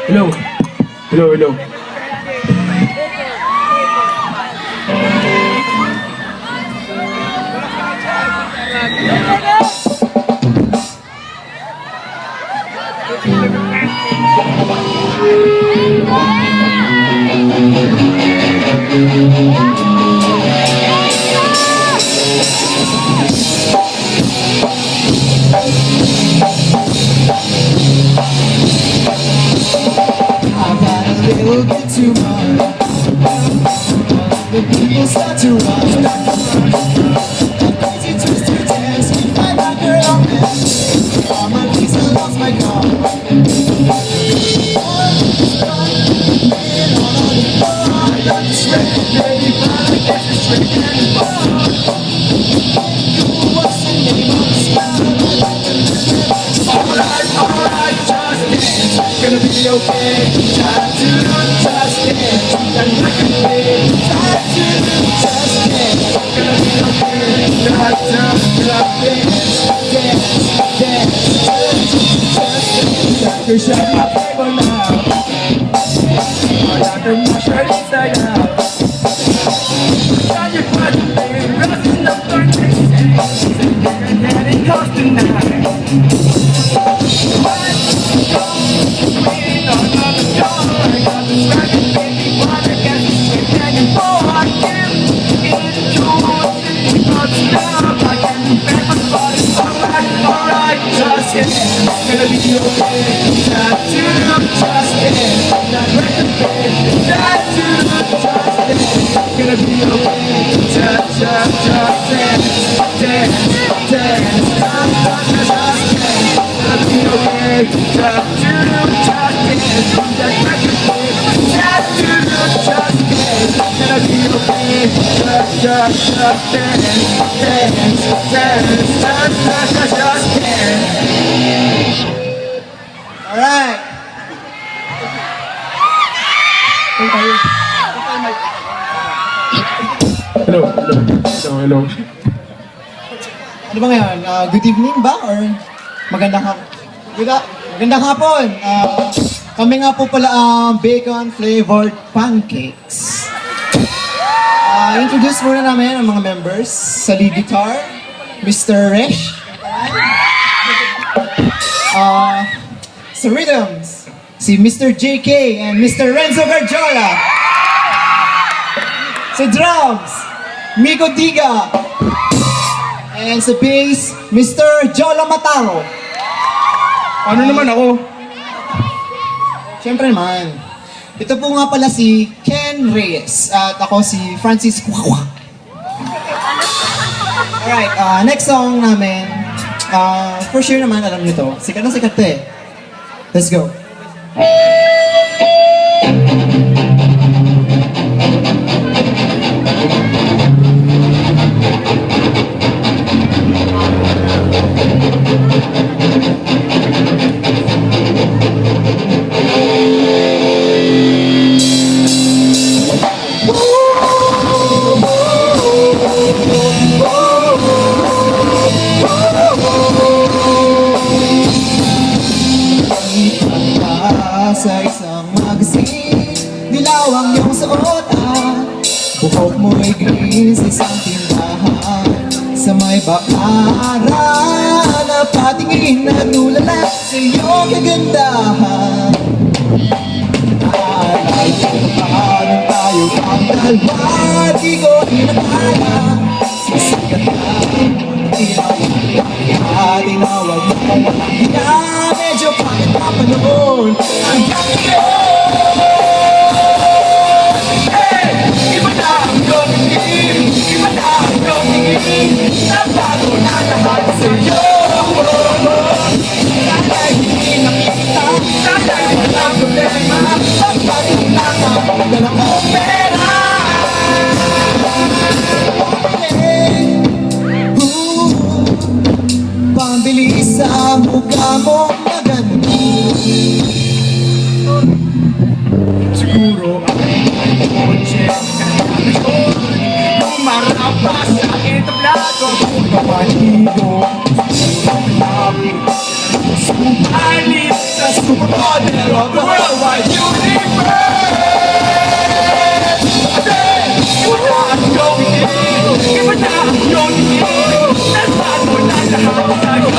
Hello. Hello, hello. Little bit too much. The people start to rush. That crazy twisted dance. Find my girl on me. All my keys, I lost my car. I got this record, baby, but I guess it's record. What's the name of the spell? Alright, just dance. Gonna be okay. Time to just dance. And I can play. Time to just dance. Gonna be okay. Time to just dance. Dance, just dance. You're shutting my table now. I got the shirt inside out. Got your body, baby. Rising up on this stage. And it costs tonight. Gonna be okay. Time to just dance. Not recommend. Time to just dance. Gonna be okay. Just dance. Dance. Time to just dance. Gonna be okay. Time to just dance. Not recommend. Time to just dance. Gonna be okay. Just dance. Just dance. Alright. Hello, hello. Hello, hello. Ano ba ngayon? Good evening ba? Or magandang hapon? Magandang hapon. Kami nga po pala ang bacon flavored pancakes. Introduce muna namin ang mga members. Sa lead guitar, Mr. Resh. Sa rhythms, si Mr. JK and Mr. Renzo Garjola. Sa drums, Miko Diga. And sa bass, Mr. Jolo Mataro. Ano naman ako? Siyempre naman. Ito po nga pala si Ken Reyes at ako si Francis Kwakwa. Alright, next song namin. For sure naman alam niyo to. Sikat na sikat eh. Let's go. Sa isang magazine, dilaw ang iyong suotan. Buhok mo'y green sa isang tindahan. Sa may bakaran, napatingin at tulala sa iyong kagandahan. Naalala ko pa nung tayo ang dalawa, di ko inakala. Sisikat na, tinawag mo kaya medyo pangit na panahon. Ang gagawin, hey! Iba na ang tingin, iba na ang tingin. Nabago na lahat sa'yo. Sana'y hindi nakita, sana'y walang problema. Pagpagod lang ang dalang opera. Pambili sa mukha mong maganda. Siguro ay kotse. Umarap pa sa entablado. Kapalido, siguro of the worldwide universe. Iba na ang iyong tingin, iba na ang iyong tingin, nagbago na lahat sa'yo.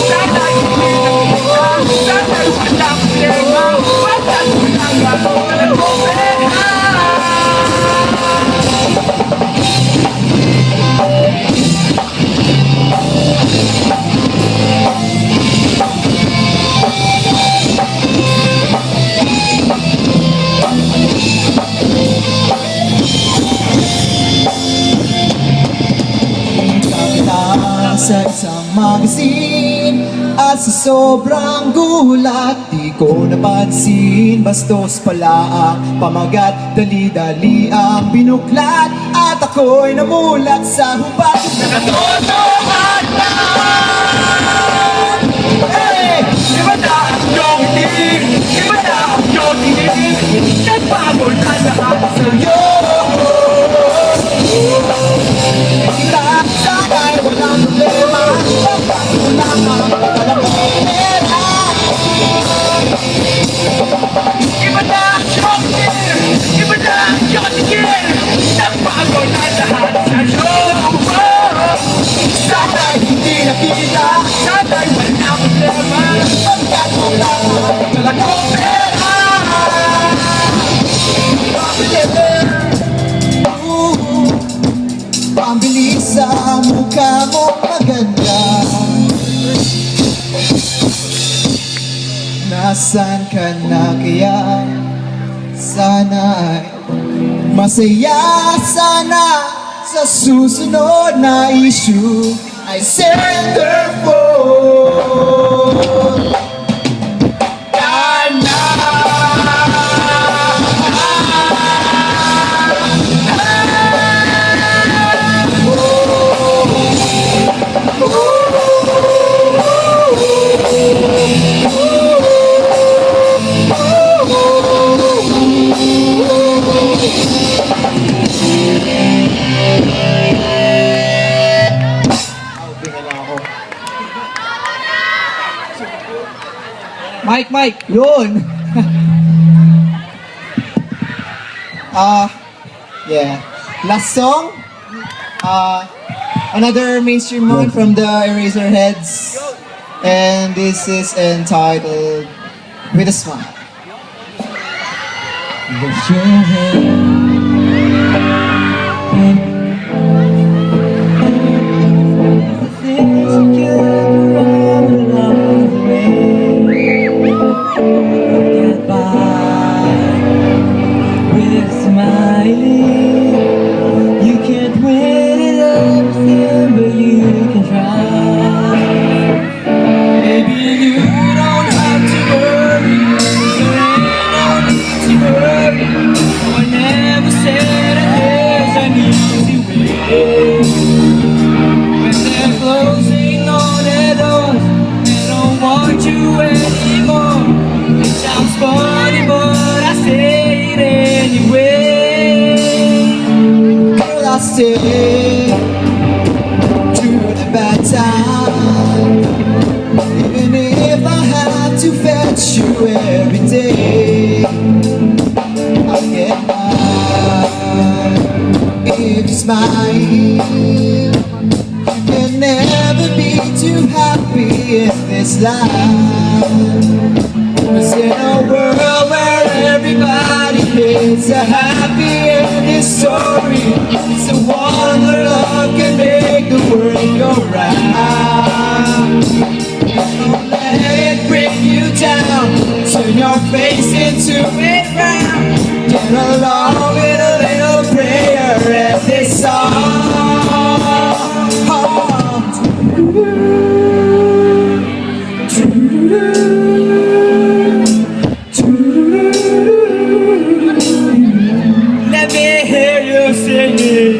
Sana'y hindi nakita, sana'y walang problema, basta't walang gano'n ang problema. Sa isang magazine at sa sobrang gulat di ko napansin, bastos pala ang pamagat, dali-dali ang binuklat at ako'y namulat sa hubad na katotohanan. Hey! Iba na ang iyong tingin, iba na ang iyong tingin, nagbago na lahat sa'yo. Sana'y walang problema, nagbago lang ang pera. Iba na ang iyong tingin, iba na ang iyong tingin, nagbago na lahat sa'yo. Sana'y hindi nakita, sana'y walang problema, nagbago lang ang talagang pera. Ang bilis sa mukha mo maganda. Nasaan ka na kaya? Sana'y masaya sana sa susunod na issue ay centerfold. Mike, Yun! Yeah. Last song. Another mainstream one from the Eraserheads. And this is entitled With a Smile. lift your head. The things you get around along the way. Get by with smiling. You can't win everything, but you can try. Maybe you don't have to worry. There ain't no need to hurry. No, I never said that there's an easy way. When they're closing all their doors, they don't want you anymore. It sounds funny, but I say it anyway. Girl, I'll stay through the bad times, even if I have to fetch you every day. I'll get by if you smile. You can never be too happy in this life. 'Cause in a world where everybody lives a happy ending story, it's a wonder love can make the world go round. Don't let it bring you down. Turn your face into a frown. Get along with a little prayer and this song. Let me hear you sing it.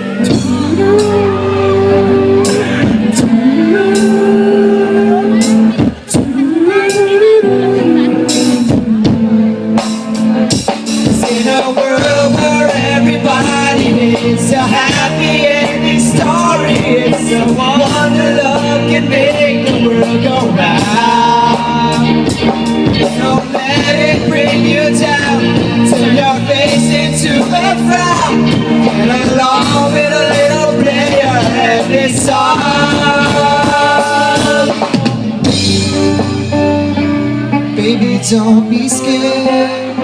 Baby, don't be scared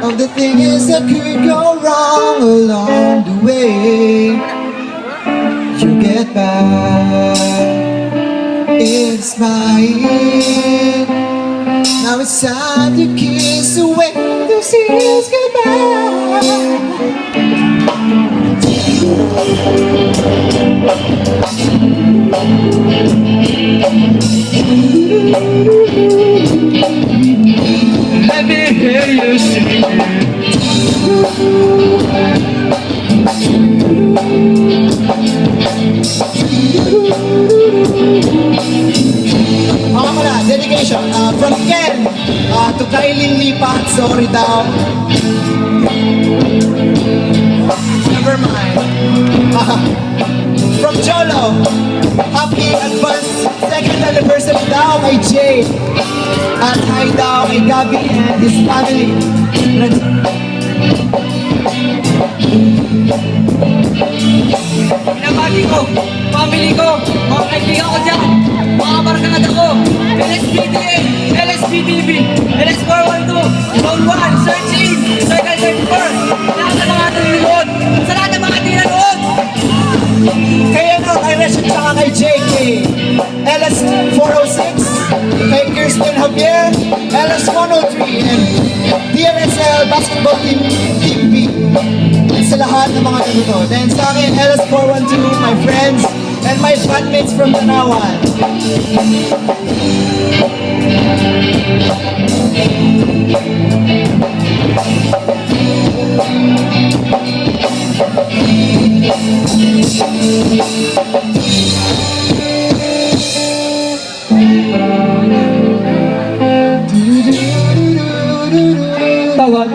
of the things that could go wrong along the way. You get back, it's mine. Now it's time to kiss away those years goodbye. Let me hear you sing. Ako muna, dedication. From Ken to Kylie Lipat, sorry daw. Never mind. From Cholo, happy advance second anniversary daw kay Jay. At hi daw kay Gabby and his family. Pinabati ko, family ko, mga kaibigan ko dyan, mga barkada ko, LSPDA, LSPTV, LS412, Zone 1, Search In, Circle 34, lahat ng mga nanonood, sa lahat ng mga di nanonood. Kaya no, kay Rachel tsaka kay JK, LS406, kay Kirsten Javier, LS103, and DLSL Basketball Team B. And sa lahat ng mga nanonood. And sa akin, LS412, my friends, and my bandmates from Tanawan. Tawag.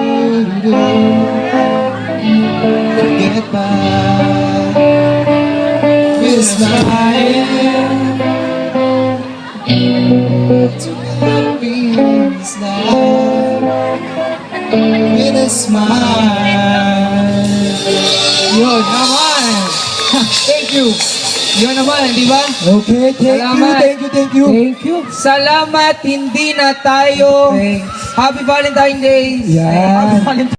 Get by with a smile to happiness now with a smile. Yun naman. Thank you. Yun naman, di ba? Okay, Salamat. thank you. Thank you. Salamat, hindi na tayo. Thanks. Happy Valentine's Day. Yan. Happy Valentine's